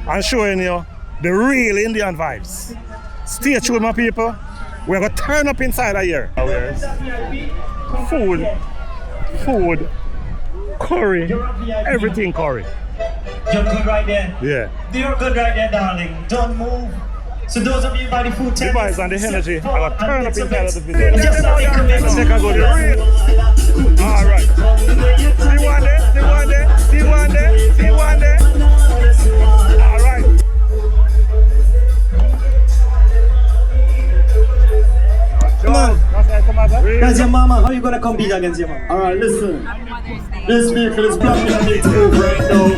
and showing you the real Indian vibes. Stay tuned, my people. We're going to turn up inside of here. Food, curry, everything curry. You're good right there. Yeah. You're good right there, darling. Don't move. So those of you by the food The vibes and the energy, I'm going to turn up inside of the video. Just like they commit. Take a good look. Alright. See one there, see one there, see one there, see one there. Alright. Come on. That's your mama. How you gonna compete against your mama? Alright, listen. This vehicle is blocking and need to move right now.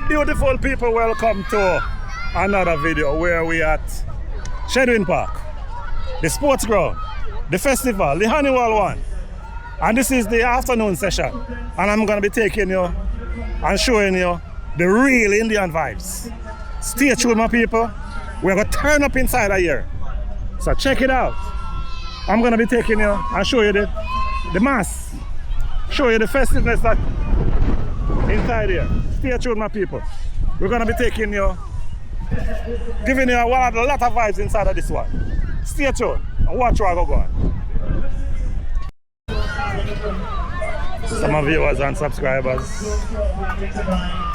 Beautiful people, welcome to another video where we at Shedwin Park, the sports ground, the festival, the annual one, and this is the afternoon session, and I'm going to be taking you and showing you the real Indian vibes. Stay tuned, my people. We're going to turn up inside of here, so check it out. I'm going to be taking you and show you the mass, show you the festiveness that inside here. Stay tuned, my people. We're going to be taking you, giving you a lot of vibes inside of this one. Stay tuned and watch where I go on. Some of viewers and subscribers,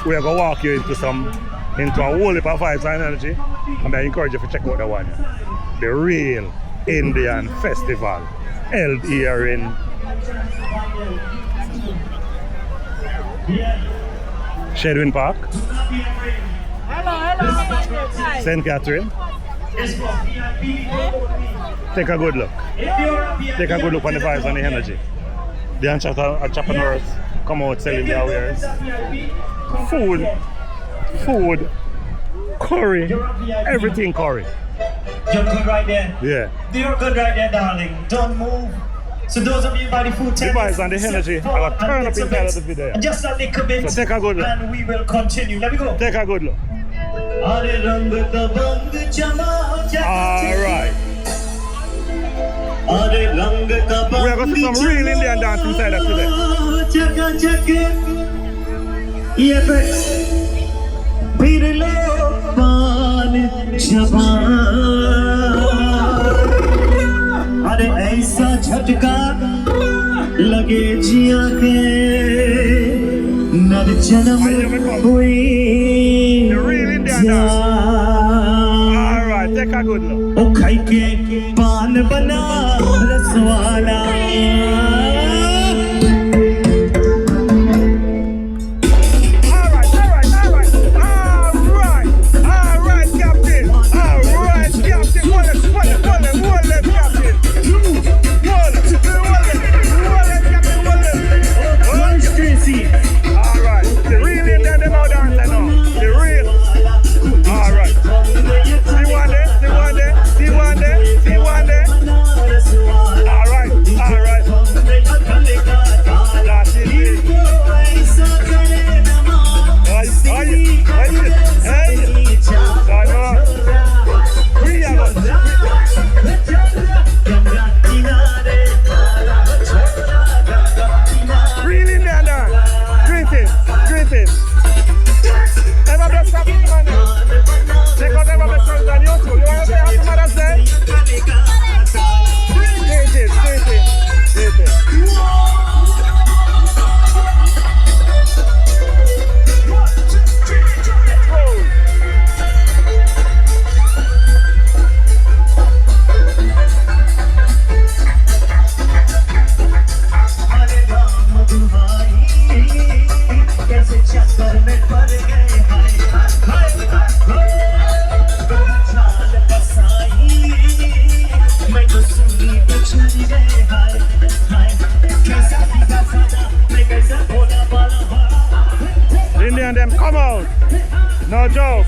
we are going to walk you into a whole heap of vibes and energy, and I encourage you to check out the one. The real Indian festival held here in Shedwin Park, St. Catherine. Take a good look. Take a good look on the vibes and the energy. The entrepreneurs come out selling their wares. Food, curry, everything curry. You're good right there. Yeah. You're good right there, darling. Don't move. So those of you by the food the vibes and the energy, I will turn up inside of the video. Just a little bit, so take a good look. And we will continue. Let me go. Take a good look. Alright. We are going to see some real Indian dance inside of today. अरे ऐसा झटका लगे जिया के नर जन्म हुई Alright, take a good look. ओ खाई के पान बना रसवाला No joke.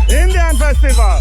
Indian Festival.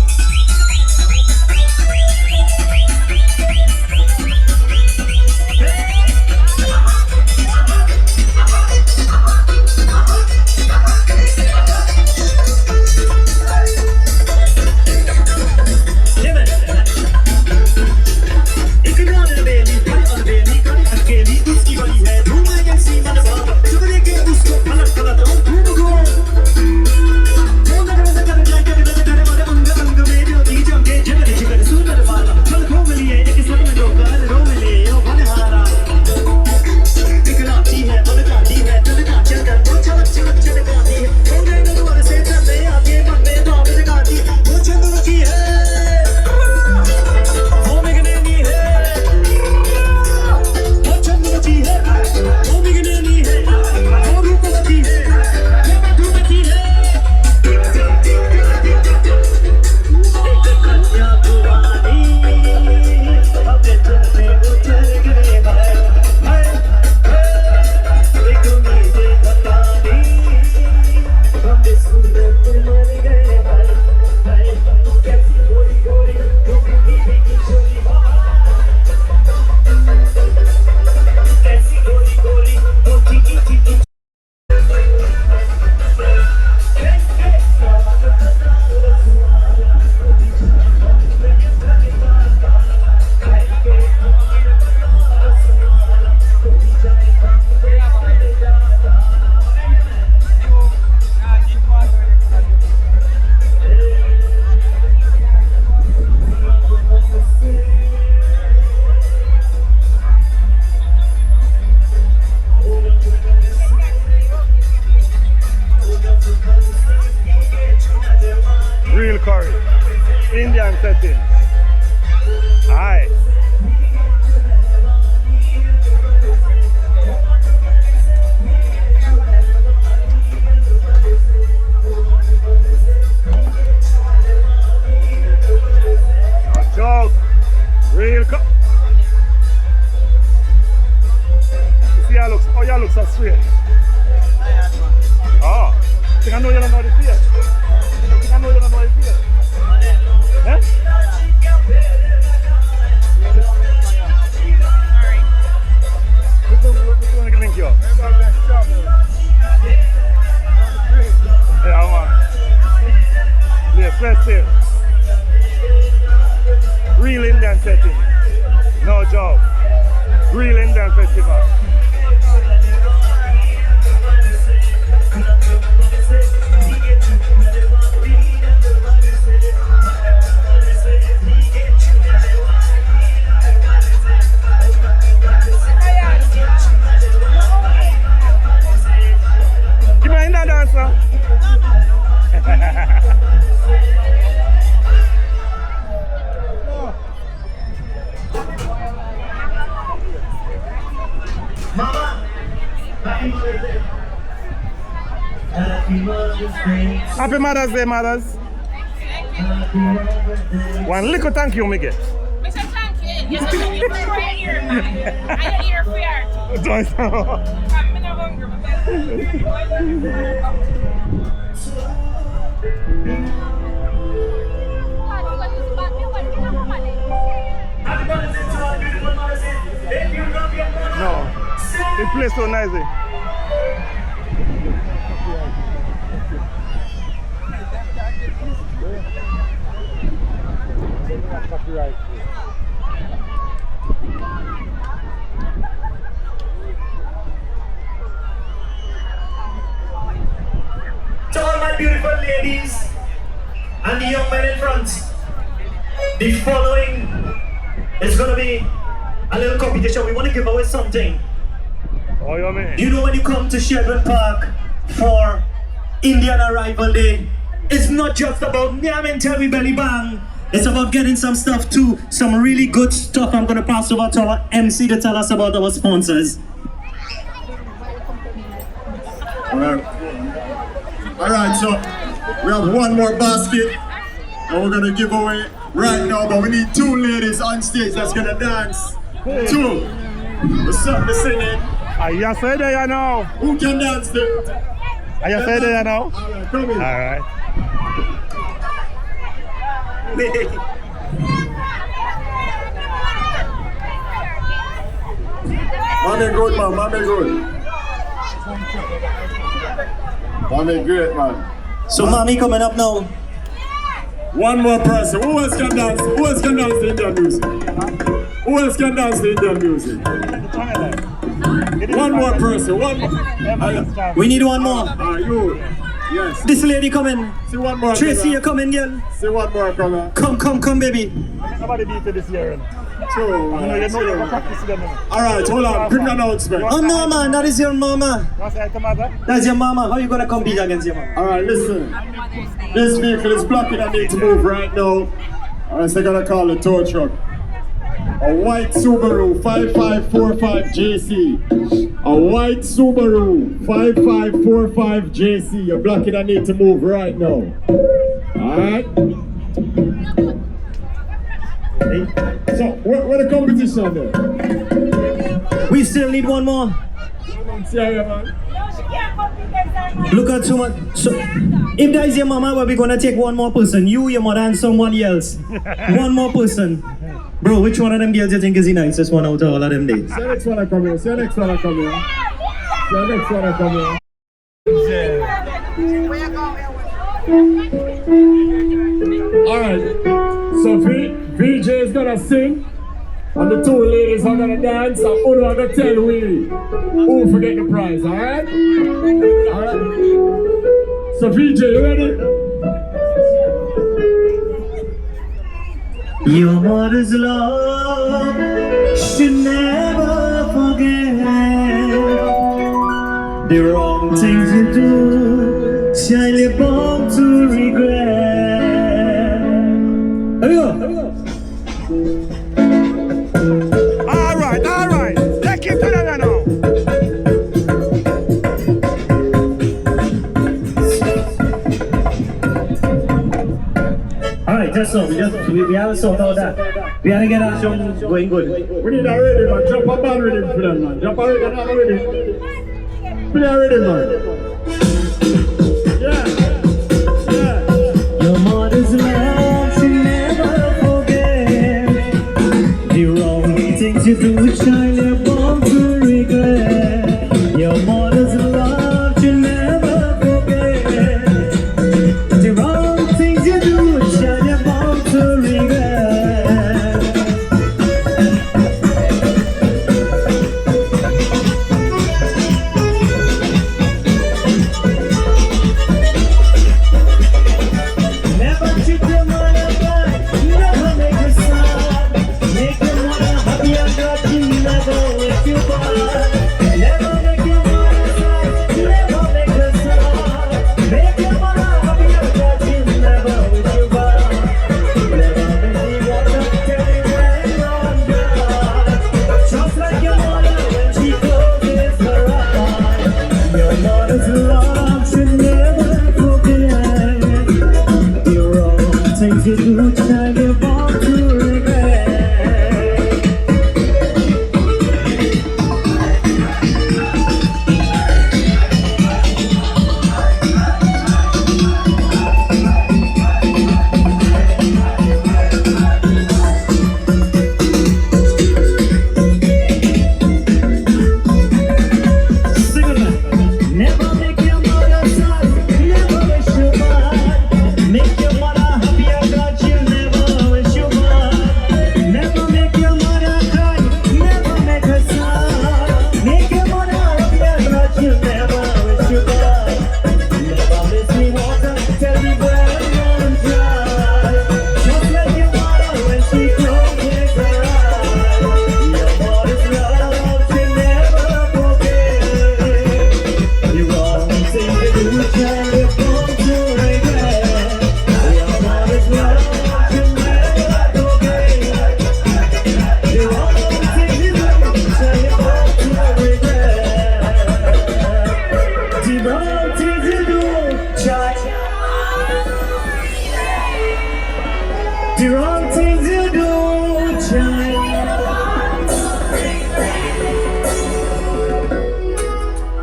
Real curry. Indian setting. Aye. No joke. Real curry. You see how looks, oh, you look so straight. Oh, I think I know you don't know the fear. I know you don't know the fear. Eh? Which one can link you up? Yeah, man. Yeah, festive. Real Indian setting. No joke. Real Indian festival. Give me a dancer. Happy Mother's Day, mothers. One little thank you, me get. Mr. Thank you. You play right here, man. I hear for your Don't know. I'm not hungry, No. It plays so nicely. Copyright. To all my beautiful ladies and the young men in front, the following is going to be a little competition. We want to give away something. Oh, you mean? You know when you come to Shelburne Park for Indian Arrival Day, it's not just about nyam and tell me belly bang. It's about getting some stuff too, some really good stuff. I'm gonna pass over to our MC to tell us about our sponsors. Alright, so we have one more basket and we're gonna give away right now, but we need 2 ladies on stage that's gonna dance. 2. What's up, the singing? Are you say there you know? Who can dance there? Are you say there you know? Alright, come in. Alright. Mommy good, man. Mommy good. Mommy great, man. So mommy coming up now. One more person. Who else can dance? Who else can dance the Indian music? Who else can dance the Indian music? One more person. One more. We need one more. You. Yes. This lady coming. See one more. Tracy, you coming, girl? See one more, brother. Come, baby. Somebody beat it this year. True. Alright, hold on. Quick announcement. Oh no, man, that is your mama. What's that, mother? That's your mama. How you gonna compete against your mama? Alright, listen. This vehicle is blocking. I need to move right now. Alright, so I gotta call the tow truck. A white Subaru 5545JC. A white Subaru 5545JC. You're blocking. I need to move right now. Alright? So, where the competition there? We still need one more. Look at so much. So, if that is your mama, we're gonna take one more person. You, your mother, and somebody else. One more person. Bro, which one of them girls you think is the nicest one out of all of them days? See the next one I come here. See the next one I come here. See the next one I come here. Alright. So VJ is gonna sing. And the 2 ladies are gonna dance. And Uno are gonna tell we who forget the prize. Alright? Alright. So VJ, you ready? Your mother's love should never forget. The wrong things you do shall you bound to regret. Here we go. Alright. Take it to them now. Alright, just so we haven't sorted out that. We gotta get our show going good. We need a rhythm, man. Drop a bad rhythm for them, man. Drop a rhythm, not a rhythm. Play a rhythm, man. Yeah. Your mother's love she never forget. The wrong things you do, child, you're born to regret. Your mother's love she never forget. The wrong things you do, child, you're born to regret. Never treat your mother bad, never make her sad. Make your mother happy and God will never make you bad. Never make your mother sad, never make her sad. Make your mother happy and God will never make you bad. Never make the water tell you when you're under. Just like your mother when she closes her eyes. Your mother's love should never forget. The wrong things you do, child, you're born to regret.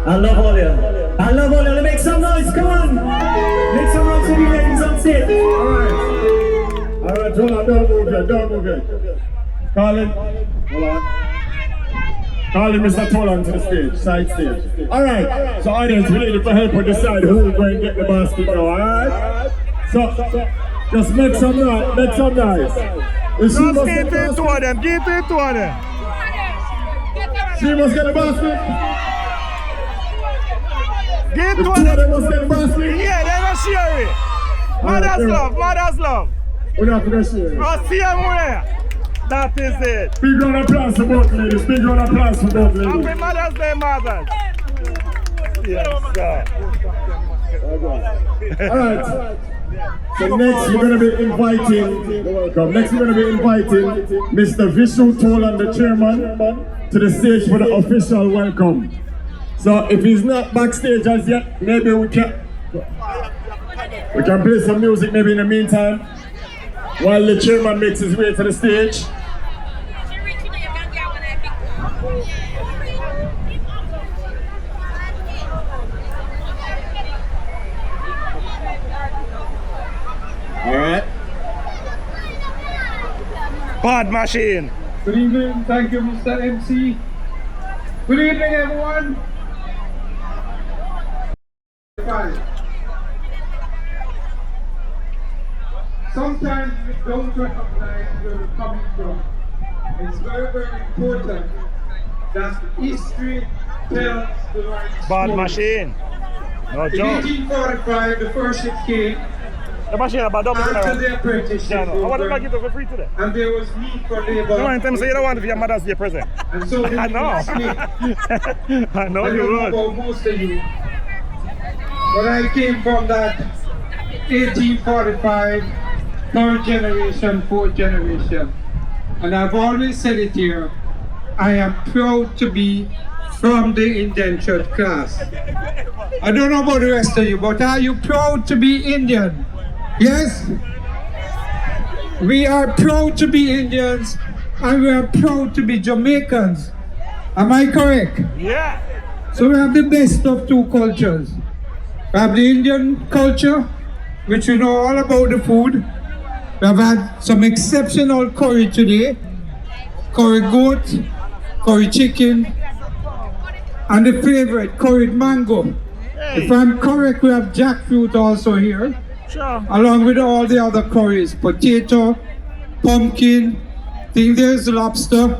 I love all you. I love all you. Make some noise, come on. Make some noise for the ladies on stage. Alright, hold on, don't move it. Hold on. Calling Mr. Tolan to the stage, side stage. Alright, so audience, we need for help to decide who will go and get the basket now, alright? So, just make some noise, Just give it to them, give it to them. She must get the basket. Give The it to two of them. them must get the basket. Yeah, they will share it. Mother's love. We're not going to share it. I'll see them where. That is it. Big round of applause for both ladies. Big round of applause for both ladies. Happy Mother's Day, mothers. Yes, sir. Alright. So next we're going to be inviting, Mr. Vishu Tolan, the chairman, to the stage for the official welcome. So if he's not backstage as yet, maybe we can play some music maybe in the meantime while the chairman makes his way to the stage. Alright. Bad machine. Good evening, thank you Mr. MC. Good evening everyone. Sometimes we don't recognize where we're coming from. It's very, very important that history tells the right Bad story. machine. No In joke. 1845, the first ship came The machine about double after around. the apprenticeship Yeah, no. I want to program, give it for free today. and there was need for You labor. want to say you don't want to be your Mother's Day present. And so they I know. became slaves. I know I you don't know would. about most of you, but I came from that 1845, third generation, fourth generation. And I've always said it here, I am proud to be from the indentured class. I don't know about the rest of you, but are you proud to be Indian? Yes? We are proud to be Indians, and we are proud to be Jamaicans. Am I correct? Yeah. So we have the best of two cultures. We have the Indian culture, which we know all about the food. We have had some exceptional curry today. Curry goat, curry chicken, and the favorite, curried mango. If I'm correct, we have jackfruit also here, Sure. along with all the other curries, potato, pumpkin, think there's lobster,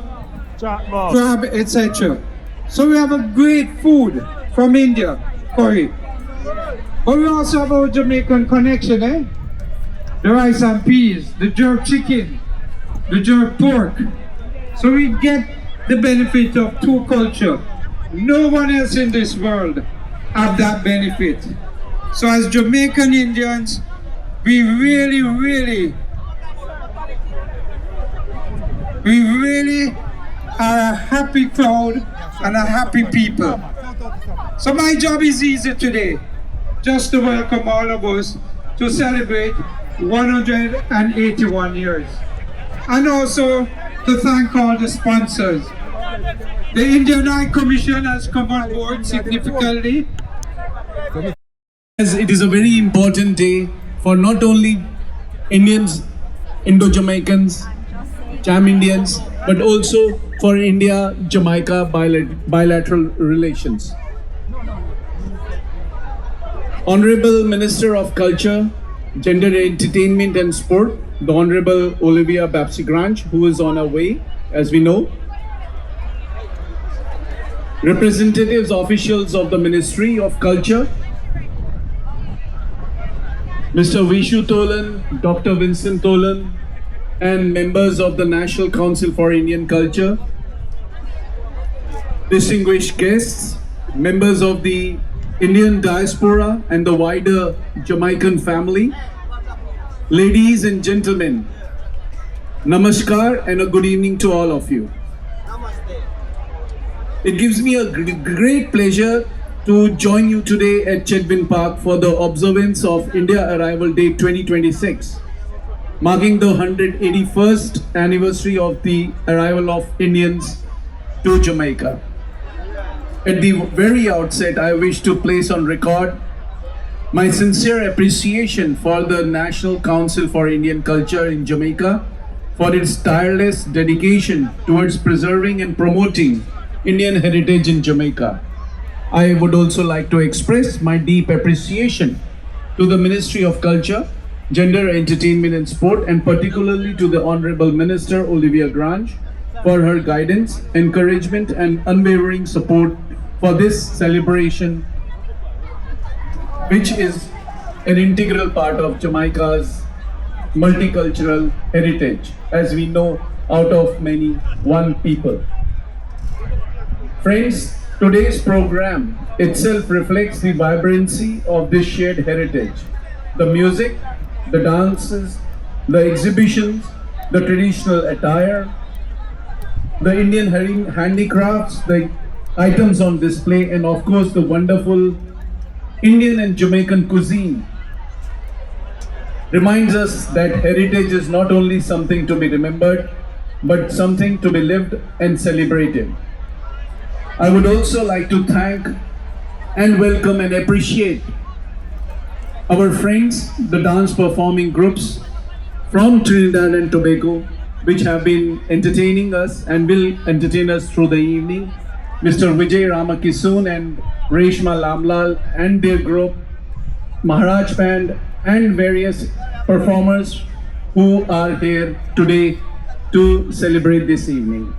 Jackpot. crab, etc. So we have a great food from India, curry. But we also have our Jamaican connection, eh? The rice and peas, the jerk chicken, the jerk pork. So we get the benefit of two culture. No one else in this world have that benefit. So as Jamaican Indians, we really are a happy crowd and a happy people. So my job is easy today, just to welcome all of us to celebrate 181 years. And also to thank all the sponsors. The Indian High Commission has come on board significantly. As it is a very important day for not only Indians, Indo-Jamaicans, Jam Indians, but also for India-Jamaica bilateral relations. Honorable Minister of Culture, Gender, Entertainment and Sport, the Honorable Olivia Babsy-Grange, who is on her way, as we know. Representatives, officials of the Ministry of Culture, Mr. Vishu Tolan, Dr. Vincent Tolan, and members of the National Council for Indian Culture, distinguished guests, members of the Indian diaspora and the wider Jamaican family, ladies and gentlemen, namaskar and a good evening to all of you. It gives me a great pleasure to join you today at Chedwin Park for the observance of India Arrival Day 2026, marking the 181st anniversary of the arrival of Indians to Jamaica. At the very outset, I wish to place on record my sincere appreciation for the National Council for Indian Culture in Jamaica for its tireless dedication towards preserving and promoting Indian heritage in Jamaica. I would also like to express my deep appreciation to the Ministry of Culture, Gender, Entertainment and Sport, and particularly to the Honorable Minister Olivia Grange for her guidance, encouragement and unwavering support for this celebration, which is an integral part of Jamaica's multicultural heritage, as we know, out of many, one people. Friends, today's program itself reflects the vibrancy of this shared heritage. The music, the dances, the exhibitions, the traditional attire, the Indian handicrafts, the items on display, and of course the wonderful Indian and Jamaican cuisine reminds us that heritage is not only something to be remembered, but something to be lived and celebrated. I would also like to thank and welcome and appreciate our friends, the dance performing groups from Trinidad and Tobago, which have been entertaining us and will entertain us through the evening. Mr. Vijay Ramakisoon and Reshma Lamlal and their group, Maharaj Band and various performers who are here today to celebrate this evening.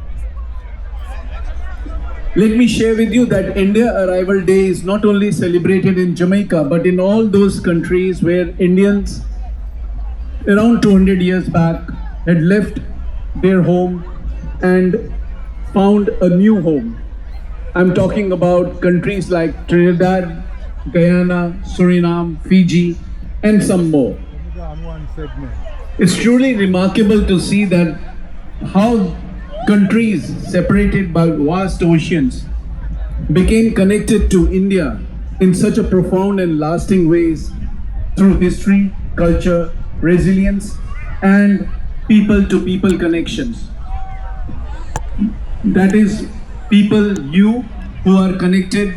Let me share with you that India Arrival Day is not only celebrated in Jamaica, but in all those countries where Indians around 200 years back had left their home and found a new home. I'm talking about countries like Trinidad, Guyana, Suriname, Fiji, and some more. It's truly remarkable to see that how countries separated by vast oceans became connected to India in such a profound and lasting ways through history, culture, resilience, and people-to-people connections. That is, people, you, who are connected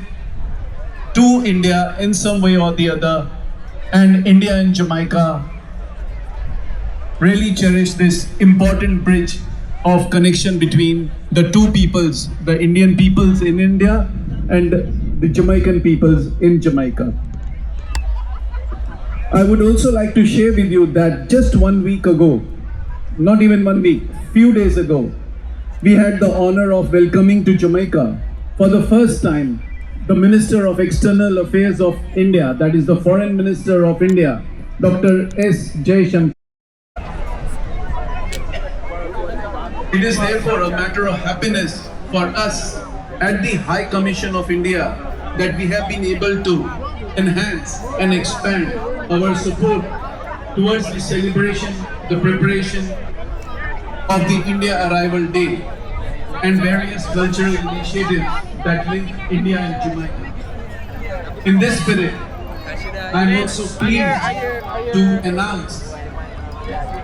to India in some way or the other, and India and Jamaica really cherish this important bridge of connection between the two peoples, the Indian peoples in India and the Jamaican peoples in Jamaica. I would also like to share with you that just 1 week ago, not even 1 week, few days ago, we had the honor of welcoming to Jamaica for the first time the Minister of External Affairs of India, that is the Foreign Minister of India, Dr. S. Jaishankar. It is therefore a matter of happiness for us at the High Commission of India that we have been able to enhance and expand our support towards the celebration, the preparation of the India Arrival Day and various cultural initiatives that link India and Jamaica. In this spirit, I am also pleased to announce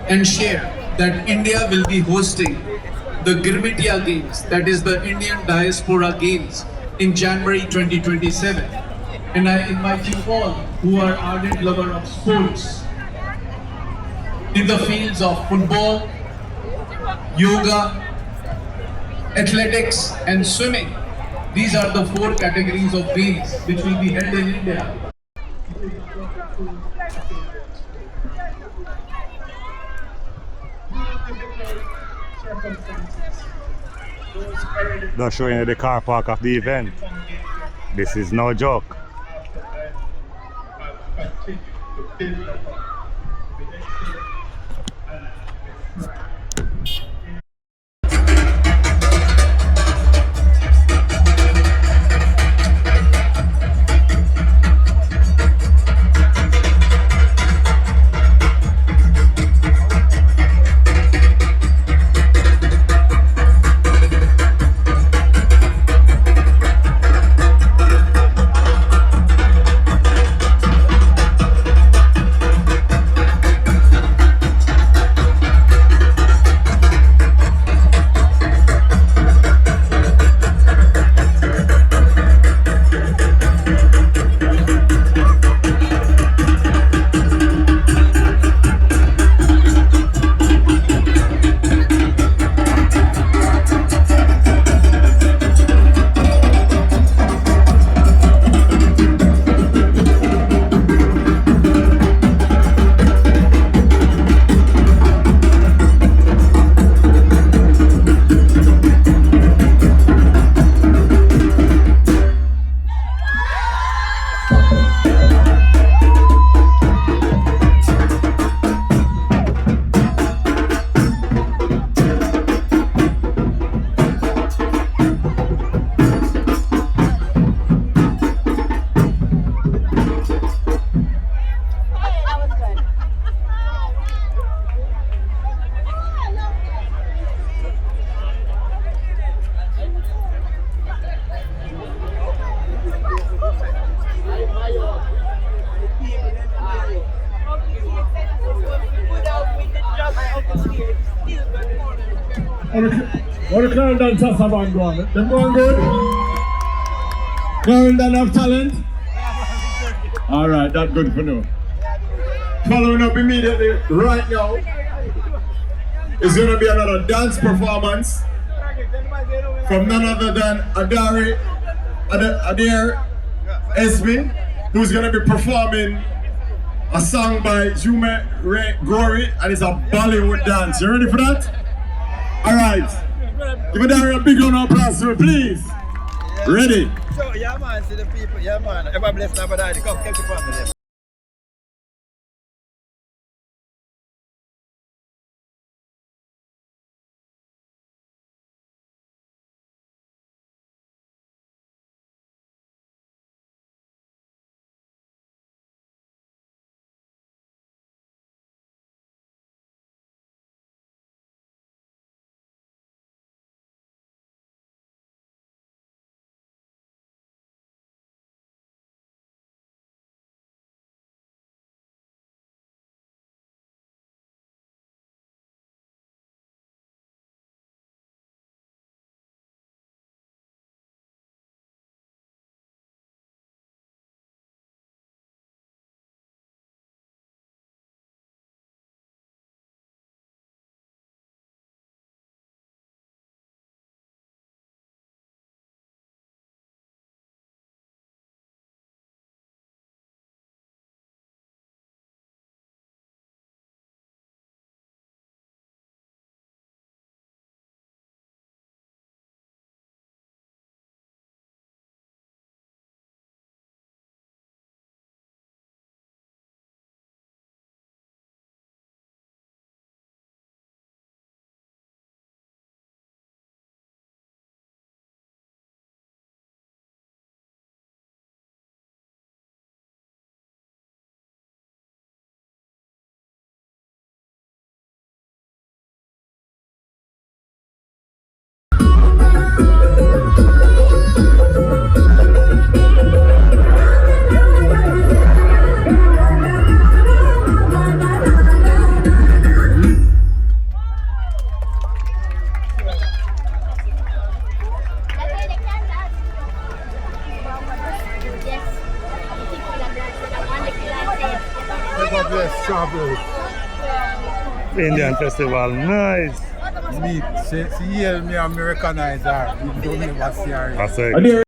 and share that India will be hosting the Girmitia Games, that is the Indian Diaspora Games, in January 2027. And I invite you all who are ardent lovers of sports in the fields of football, yoga, athletics and swimming. These are the 4 categories of games which will be held in India. They're showing you the car park of the event. This is no joke. What the Clarendon Tassavan go on? Them going good? Clarendon have talent? Alright, that's good for now. Following up immediately, right now, is going to be another dance performance from none other than Adair Esme, who's going to be performing a song by Jume Gory, and it's a Bollywood dance. You ready for that? Alright. Give Adair a big round of applause, please. Ready? So, yeah man, see the people, yeah man. Ever bless never die, come, catch the family. Indian festival, nice. Me, see here, me and me recognize her. We don't never see her. That's it.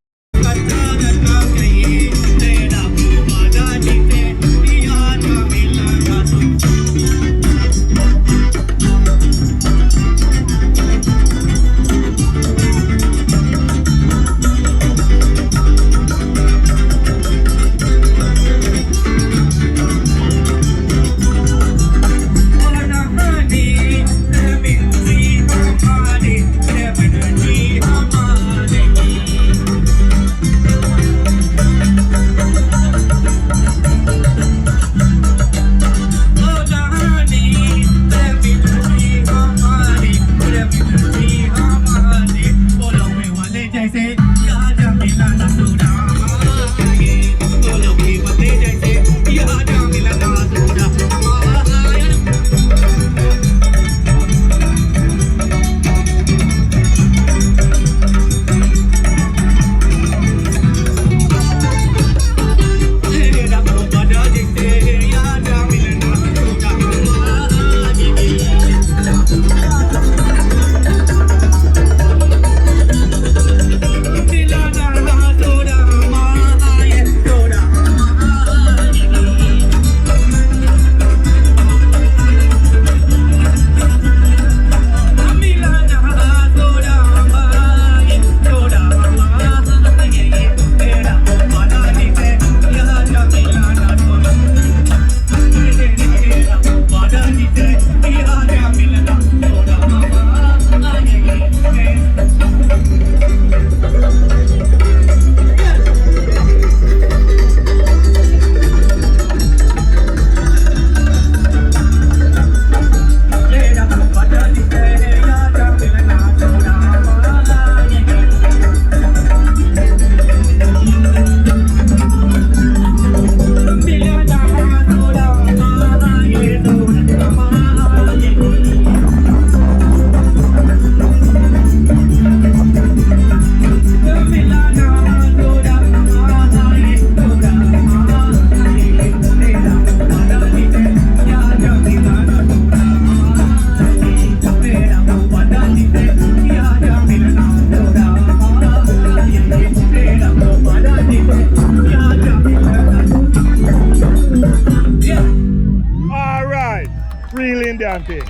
Indian thing.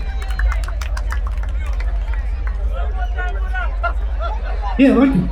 Yeah, what?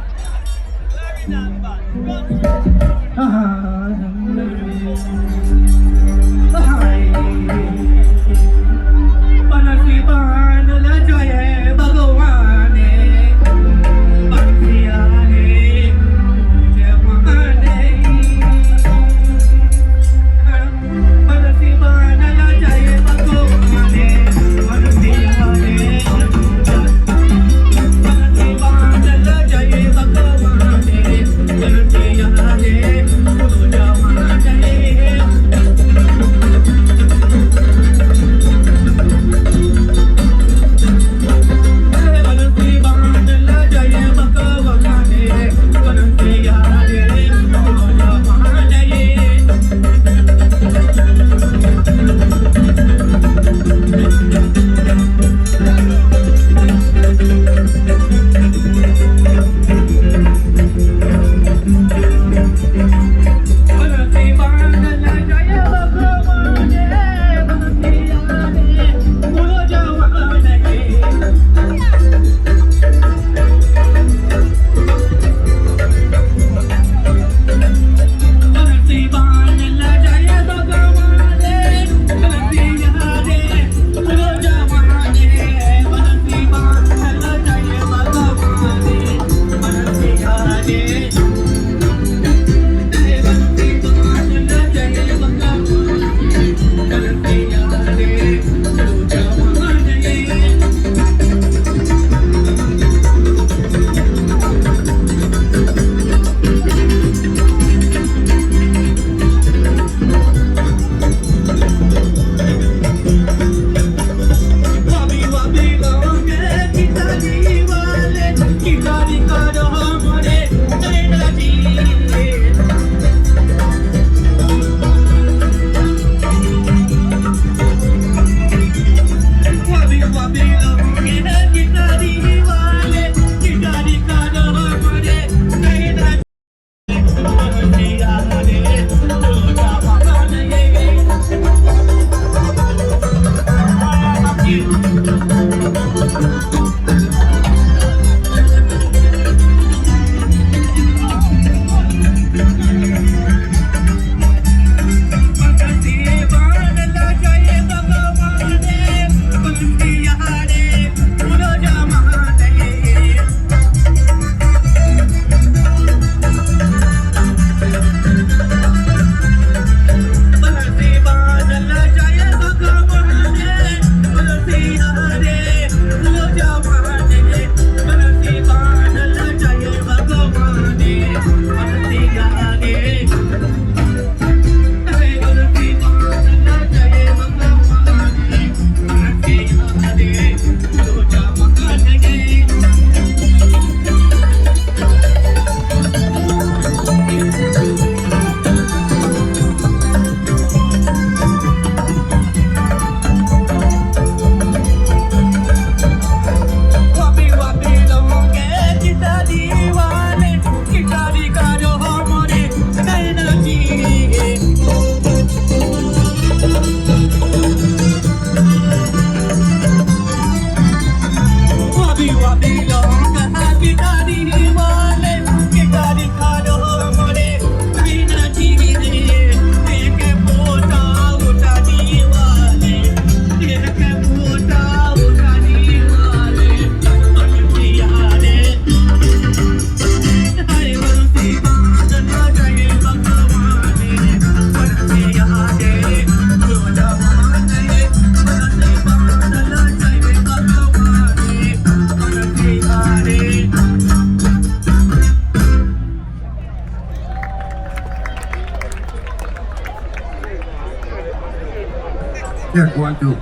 Yeah, go on too.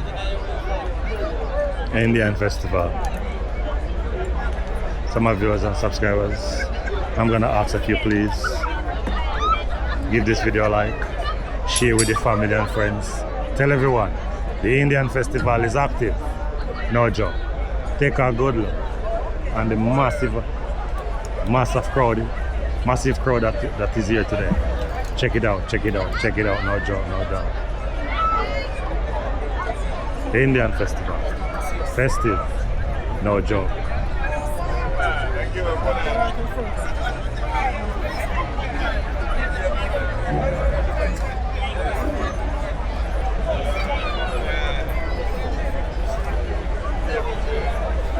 Indian Festival. Some of viewers and subscribers, I'm gonna ask if you please give this video a like, share with your family and friends, tell everyone the Indian Festival is active, no joke. Take a good look and the massive crowd that is here today. Check it out, no joke, no doubt. The Indian festival. Festive. No joke.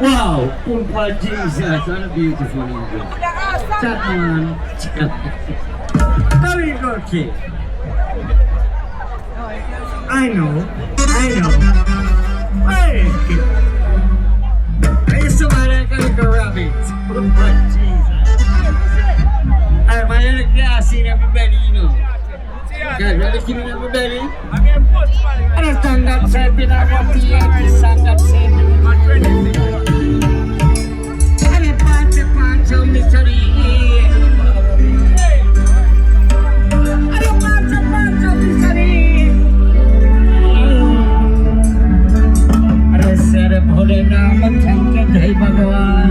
Wow, Pumpa Jesus, what a beautiful Indian. Chat man. Very good kid. I know. Hey, kid. I used to like a little rabbit. Pumpa Jesus. I'm a little glass in everybody, you know. Guys, we're the kid in everybody. And a stand that said, "Been a happy and the song that said, and a punch of mystery." And a punch of mystery. And I said, "Put it down and take it, hey, Bhagavan."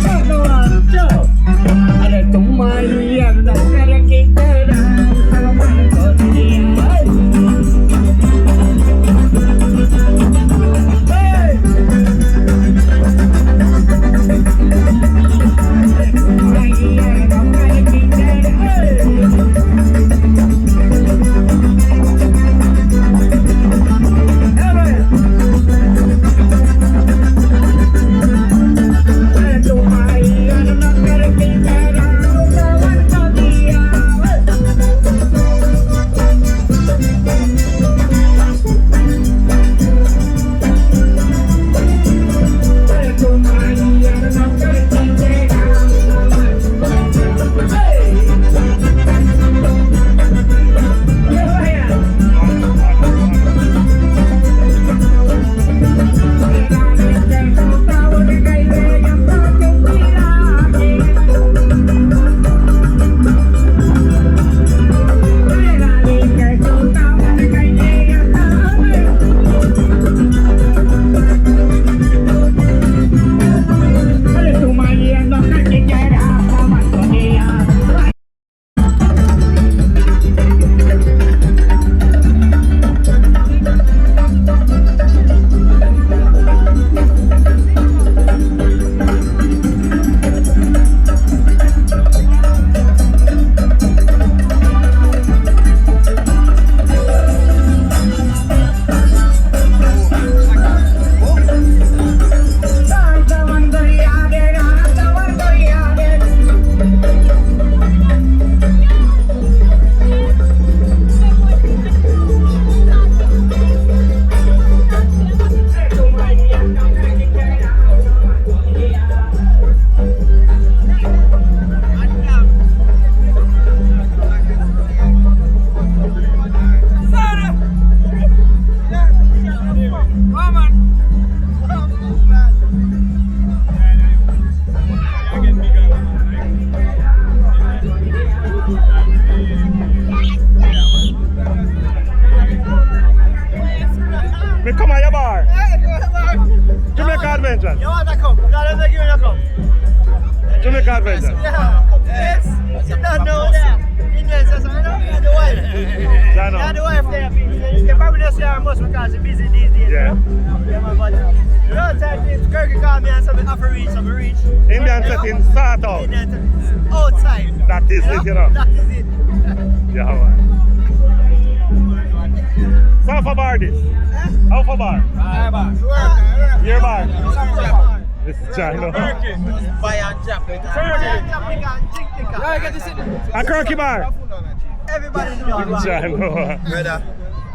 Bhagavan, Joe. And I don't mind the end of the king. Jamaica adventure. Yeah. Yes. You don't know that. Indians are saying, no, the wife. Yeah, the wife there. You can probably just say almost because she's busy these days. Yeah. Yeah, man, but you know, time Kirky called me and said, I reach. Indian setting start out. Indian outside. That is it, you know. That is it. Yeah, man. So how far bar this? How far bar? Your bar? This is China. Buy and jump. A Kirky bar? Everybody knows. China. Brother.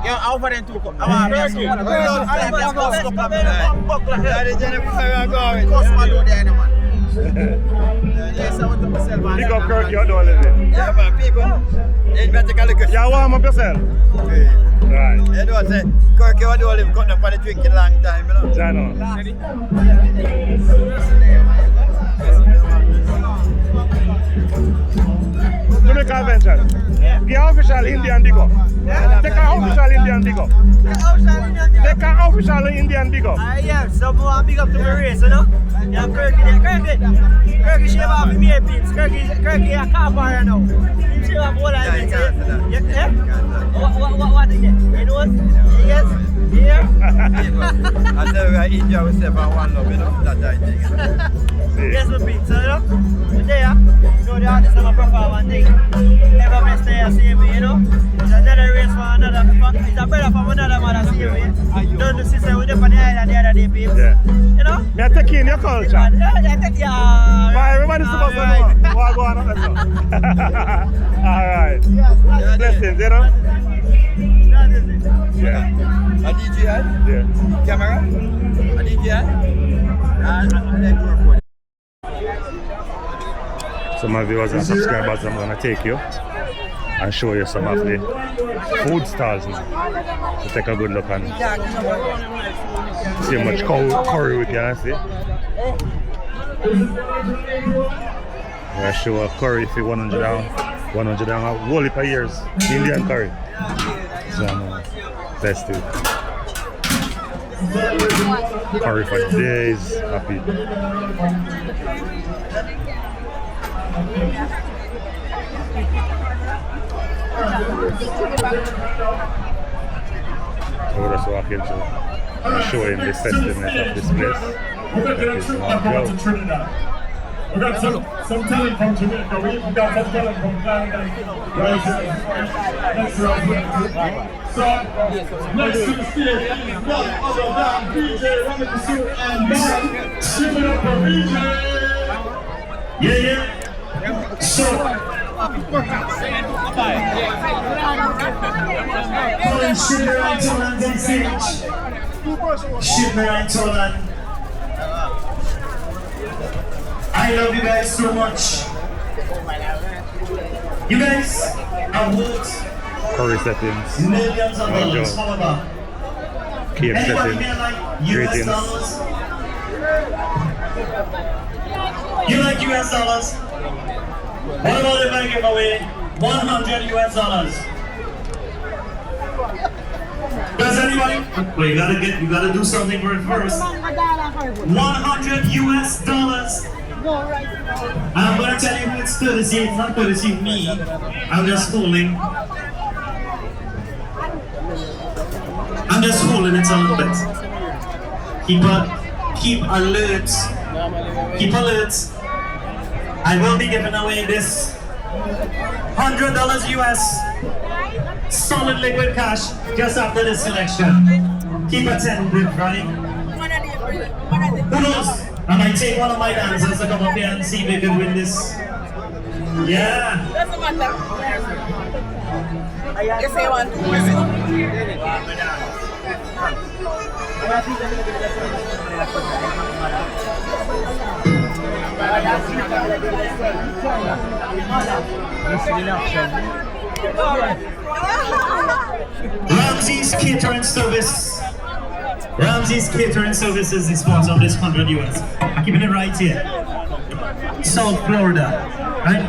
Yo, how far into come? Big up Kirky, you don't live it. Yeah, man, people. You warm up yourself? Right. You know what I say? Kirky, you don't live, cut up for the drinking long time, you know? China. Jamaica adventure. The official Indian big up. Take an official Indian big up. Take an official Indian big up. Yeah, so more big up to the race, you know? Yeah, Kirky there. Kirky shave off the mere pins. Kirky a car bar now. He shave off all of it. Yeah? What is it? You know what? Yes? Yeah? I tell you, I enjoy myself and one love, you know, that I think. Yes, my pins, you know? But there, so the artist have a performance thing. Never best there, same way, you know? It's another race for another, it's a brother from another mother, same way. Don't do sister with them on the island the other day, babes. Yeah. You know? Me I take in your culture. Yeah. But everybody's supposed to know what go on up there. Alright. Blessings, you know? Yeah. A DJ? Yeah. Camera? A DJ? I like to record. So my viewers and subscribers, I'm going to take you and show you some of the food stalls now. So take a good look and see how much curry we can see. I'm going to show a curry for 100 and a whole heap of years. Indian curry. So festive. Curry for days. Happy. So we're just walking through and showing the festiveness of this place. We got some talent from Jamaica. We even got some talent from Canada. So, next to the stage is none other than DJ Ramon and Bob. Give it up for DJ. Yeah. So, Shipper and Toland on stage. Shipper and Toland. I love you guys so much. You guys have worked Curry settings. millions of dollars. How about? Cake Anybody settings. here like US Greetings. dollars? You like US dollars? What about if I give away 100 US dollars? Does anybody? Wait, you gotta do something for it first. 100 US dollars. I'm gonna tell you it's courtesy. It's not courtesy of me. I'm just fooling. I'm just holding it a little bit. Keep alert. Keep alert. I will be giving away this $100 US solid liquid cash just after this selection. Keep attentive, right? Who knows? I might take one of my dancers to come up here and see if they can win this. Yeah. Doesn't matter. You say one, two women. Ramsey's Catering Service. Ramsey's Catering Service is the sponsor of this 100 US. I'm keeping it right here. South Florida. Right?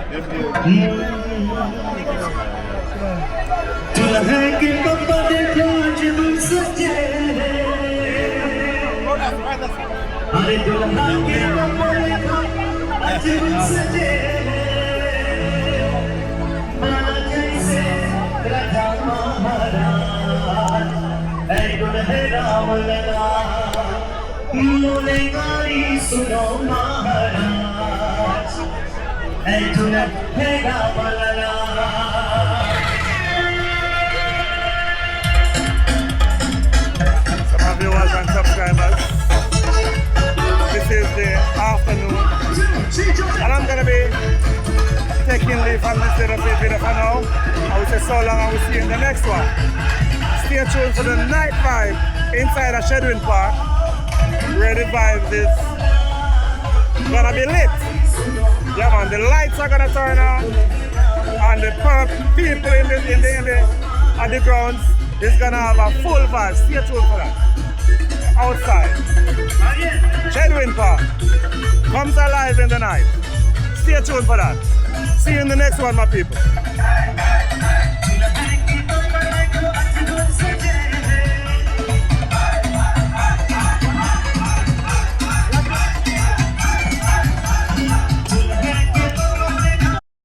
Some viewers and subscribers, this is the afternoon, and I'm gonna be taking leave from this little video for now. I will say so long, and we'll see you in the next one. Stay tuned for the night vibe inside a Shedwin Park, where the vibe is gonna be lit. Yeah man, the lights are gonna turn on, and the people at the grounds is gonna have a full vibe. Stay tuned for that. Outside, Shedwin Park comes alive in the night. Stay tuned for that. See you in the next one, my people.